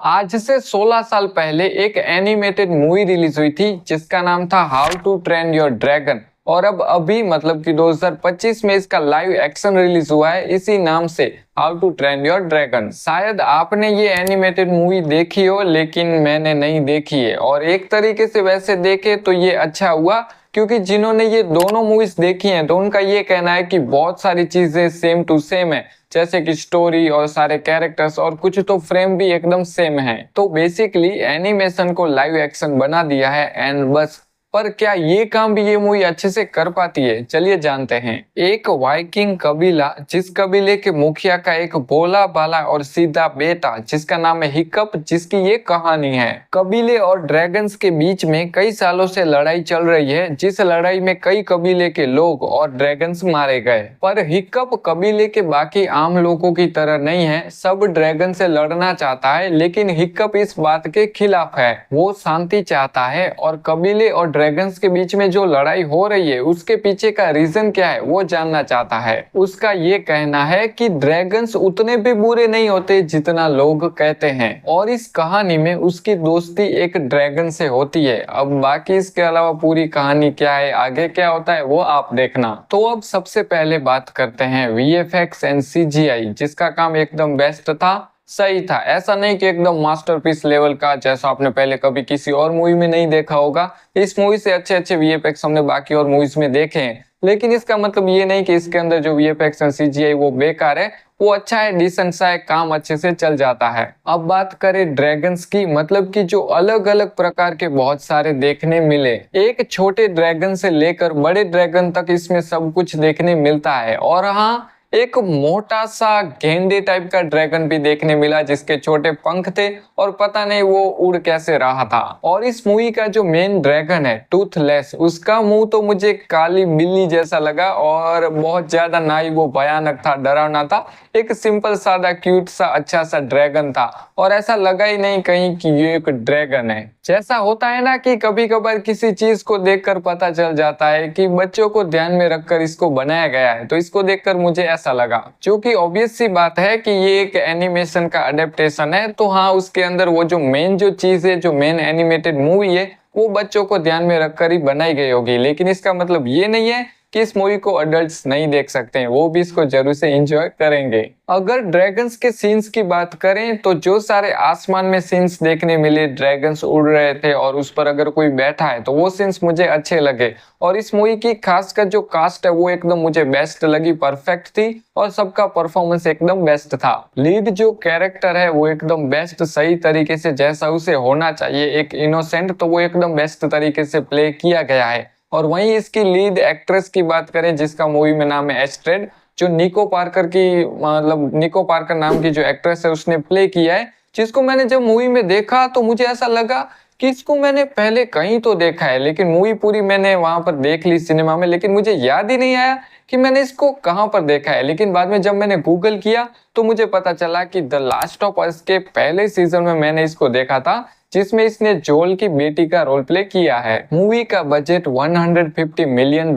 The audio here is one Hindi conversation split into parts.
आज से 16 साल पहले एक एनिमेटेड मूवी रिलीज हुई थी जिसका नाम था how to train your dragon. और अब अभी मतलब कि 2025 में इसका लाइव एक्शन रिलीज हुआ है इसी नाम से, how to train your dragon. शायद आपने ये एनिमेटेड मूवी देखी हो लेकिन मैंने नहीं देखी है, और एक तरीके से वैसे देखे तो ये अच्छा हुआ क्योंकि जिन्होंने ये दोनों मूवीज देखी हैं तो उनका ये कहना है कि बहुत सारी चीजें सेम टू सेम है, जैसे कि स्टोरी और सारे कैरेक्टर्स और कुछ तो फ्रेम भी एकदम सेम है। तो बेसिकली एनिमेशन को लाइव एक्शन बना दिया है एंड बस। पर क्या ये काम भी ये मूवी अच्छे से कर पाती है, चलिए जानते हैं। एक वाइकिंग कबीला, जिस कबीले के मुखिया का एक भोला भाला और सीधा बेटा जिसका नाम है हिकअप, जिसकी ये कहानी है। कबीले और ड्रैगन्स के बीच में कई सालों से लड़ाई चल रही है, जिस लड़ाई में कई कबीले के लोग और ड्रैगन्स मारे गए। पर हिकअप कबीले के बाकी आम लोगों की तरह नहीं है, सब ड्रैगन से लड़ना चाहता है, लेकिन हिकअप इस बात के खिलाफ है। वो शांति चाहता है और कबीले और ड्रैगन्स के बीच में जो लड़ाई हो रही है उसके पीछे का रीजन क्या है वो जानना चाहता है। उसका ये कहना है कि ड्रैगन्स उतने भी बुरे नहीं होते जितना लोग कहते हैं, और इस कहानी में उसकी दोस्ती एक ड्रैगन से होती है। अब बाकी इसके अलावा पूरी कहानी क्या है, आगे क्या होता है वो आप देखना। तो अब सबसे पहले बात करते हैं वीएफएक्स एंड सीजीआई, जिसका काम एकदम बेस्ट था, सही था। ऐसा नहीं कि एकदम मास्टरपीस लेवल का जैसा आपने पहले कभी किसी और मूवी में नहीं देखा होगा। इस मूवी से अच्छे अच्छे वीएफएक्स हमने बाकी और मूवीज में देखे हैं, लेकिन इसका मतलब ये नहीं कि इसके अंदर जो वीएफएक्स एंड सीजीआई वो बेकार है। वो अच्छा है, डिसेंट सा है, काम अच्छे से चल जाता है। अब बात करें ड्रैगन्स की, मतलब कि जो अलग अलग प्रकार के बहुत सारे देखने मिले, एक छोटे ड्रैगन से लेकर बड़े ड्रैगन तक इसमें सब कुछ देखने मिलता है। और हाँ, एक मोटा सा गेंडे टाइप का ड्रैगन भी देखने मिला जिसके छोटे पंख थे और पता नहीं वो उड़ कैसे रहा था। और इस मूवी का जो मेन ड्रैगन है टूथलेस, उसका मुंह तो मुझे काली बिल्ली जैसा लगा और बहुत ज्यादा ना ही वो भयानक था, डरावना था। एक सिंपल सादा क्यूट सा अच्छा सा ड्रैगन था और ऐसा लगा ही नहीं कहीं कि ये एक ड्रैगन है। जैसा होता है ना कि कभी कभार किसी चीज को देखकर पता चल जाता है कि बच्चों को ध्यान में रखकर इसको बनाया गया है, तो इसको देखकर मुझे ऐसा लगा। जो कि ऑब्वियस सी बात है कि ये एक एनिमेशन का अडेप्टेशन है, तो हाँ उसके अंदर वो जो मेन जो चीज है, जो मेन एनिमेटेड मूवी है, वो बच्चों को ध्यान में रखकर ही बनाई गई होगी। लेकिन इसका मतलब ये नहीं है कि इस मूवी को अडल्ट्स नहीं देख सकते हैं, वो भी इसको जरूर से एंजॉय करेंगे। अगर ड्रैगन्स के सीन्स की बात करें तो जो सारे आसमान में सीन्स देखने मिले, ड्रैगन्स उड़ रहे थे और उस पर अगर कोई बैठा है तो वो सीन्स मुझे अच्छे लगे। और इस मूवी की खासकर जो कास्ट है वो एकदम मुझे बेस्ट लगी, परफेक्ट थी और सबका परफॉर्मेंस एकदम बेस्ट था। लीड जो कैरेक्टर है वो एकदम बेस्ट, सही तरीके से जैसा उसे होना चाहिए, एक इनोसेंट, तो वो एकदम बेस्ट तरीके से प्ले किया गया है। और वहीं इसकी लीड एक्ट्रेस की बात करें जिसका मूवी में नाम है एस्ट्रेड, जो निको पार्कर की, मतलब निको पार्कर नाम की जो एक्ट्रेस है उसने प्ले किया है, जिसको मैंने जब मूवी में देखा तो मुझे ऐसा लगा कि इसको मैंने पहले कहीं तो देखा है। लेकिन मूवी पूरी मैंने वहां पर देख ली सिनेमा में, लेकिन मुझे याद ही नहीं आया कि मैंने इसको कहां पर देखा है। लेकिन बाद में जब मैंने गूगल किया तो मुझे पता चला कि द लास्ट ऑफ अस के पहले सीजन में मैंने इसको देखा था, जिसमें इसने जोल की बेटी का रोल प्ले किया है। मूवी का budget $150 million,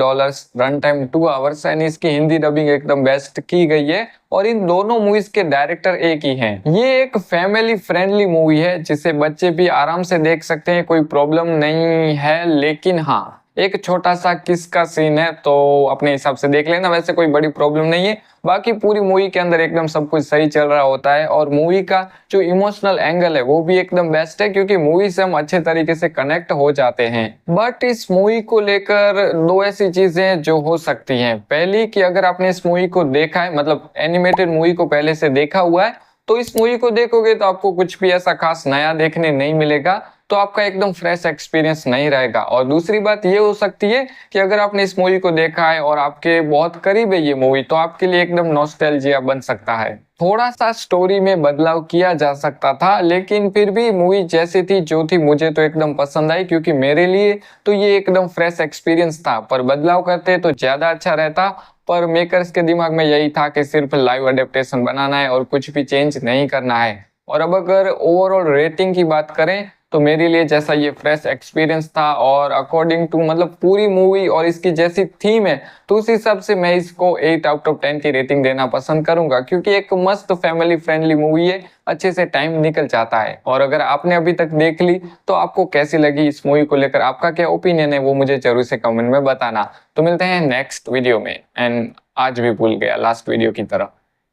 run time 2 hours and इसकी हिंदी डबिंग एकदम बेस्ट की गई है। और इन दोनों मूवीज के डायरेक्टर एक ही हैं। ये एक फैमिली फ्रेंडली मूवी है जिसे बच्चे भी आराम से देख सकते हैं, कोई प्रॉब्लम नहीं है। लेकिन हाँ, एक छोटा सा किस का सीन है तो अपने हिसाब से देख लेना, वैसे कोई बड़ी प्रॉब्लम नहीं है। बाकी पूरी मूवी के अंदर एकदम सब कुछ सही चल रहा होता है और मूवी का जो इमोशनल एंगल है वो भी एकदम बेस्ट है, क्योंकि मूवी से हम अच्छे तरीके से कनेक्ट हो जाते हैं। बट इस मूवी को लेकर दो ऐसी चीजें जो हो सकती हैं। पहली कि अगर आपने इस मूवी को देखा है, मतलब एनिमेटेड मूवी को पहले से देखा हुआ है, तो इस मूवी को देखोगे तो आपको कुछ भी ऐसा खास नया देखने नहीं मिलेगा, तो आपका एकदम फ्रेश एक्सपीरियंस नहीं रहेगा। और दूसरी बात ये हो सकती है कि अगर आपने इस मूवी को देखा है और आपके बहुत करीब है ये मूवी, तो आपके लिए एकदम नॉस्टैल्जिया बन सकता है। थोड़ा सा स्टोरी में बदलाव किया जा सकता था, लेकिन फिर भी मूवी जैसी थी जो थी मुझे तो एकदम पसंद आई, क्योंकि मेरे लिए तो ये एकदम फ्रेश एक्सपीरियंस था। पर बदलाव करते तो ज्यादा अच्छा रहता, पर मेकर्स के दिमाग में यही था कि सिर्फ लाइव अडेप्टेशन बनाना है और कुछ भी चेंज नहीं करना है। और अब अगर ओवरऑल रेटिंग की बात करें तो मेरे लिए जैसा ये फ्रेश एक्सपीरियंस था और अकॉर्डिंग टू मतलब पूरी मूवी और इसकी जैसी थीम है, तो उस हिसाब से मैं इसको 8 आउट ऑफ 10 की रेटिंग देना पसंद करूंगा, क्योंकि एक मस्त फैमिली फ्रेंडली मूवी है, अच्छे से टाइम निकल जाता है। और अगर आपने अभी तक देख ली तो आपको कैसी लगी इस मूवी को लेकर, आपका क्या ओपिनियन है वो मुझे जरूर से कमेंट में बताना। तो मिलते हैं नेक्स्ट वीडियो में। एंड आज भी भूल गया लास्ट वीडियो की तरह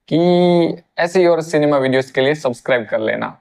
कि ऐसी और सिनेमा वीडियोस के लिए सब्सक्राइब कर लेना।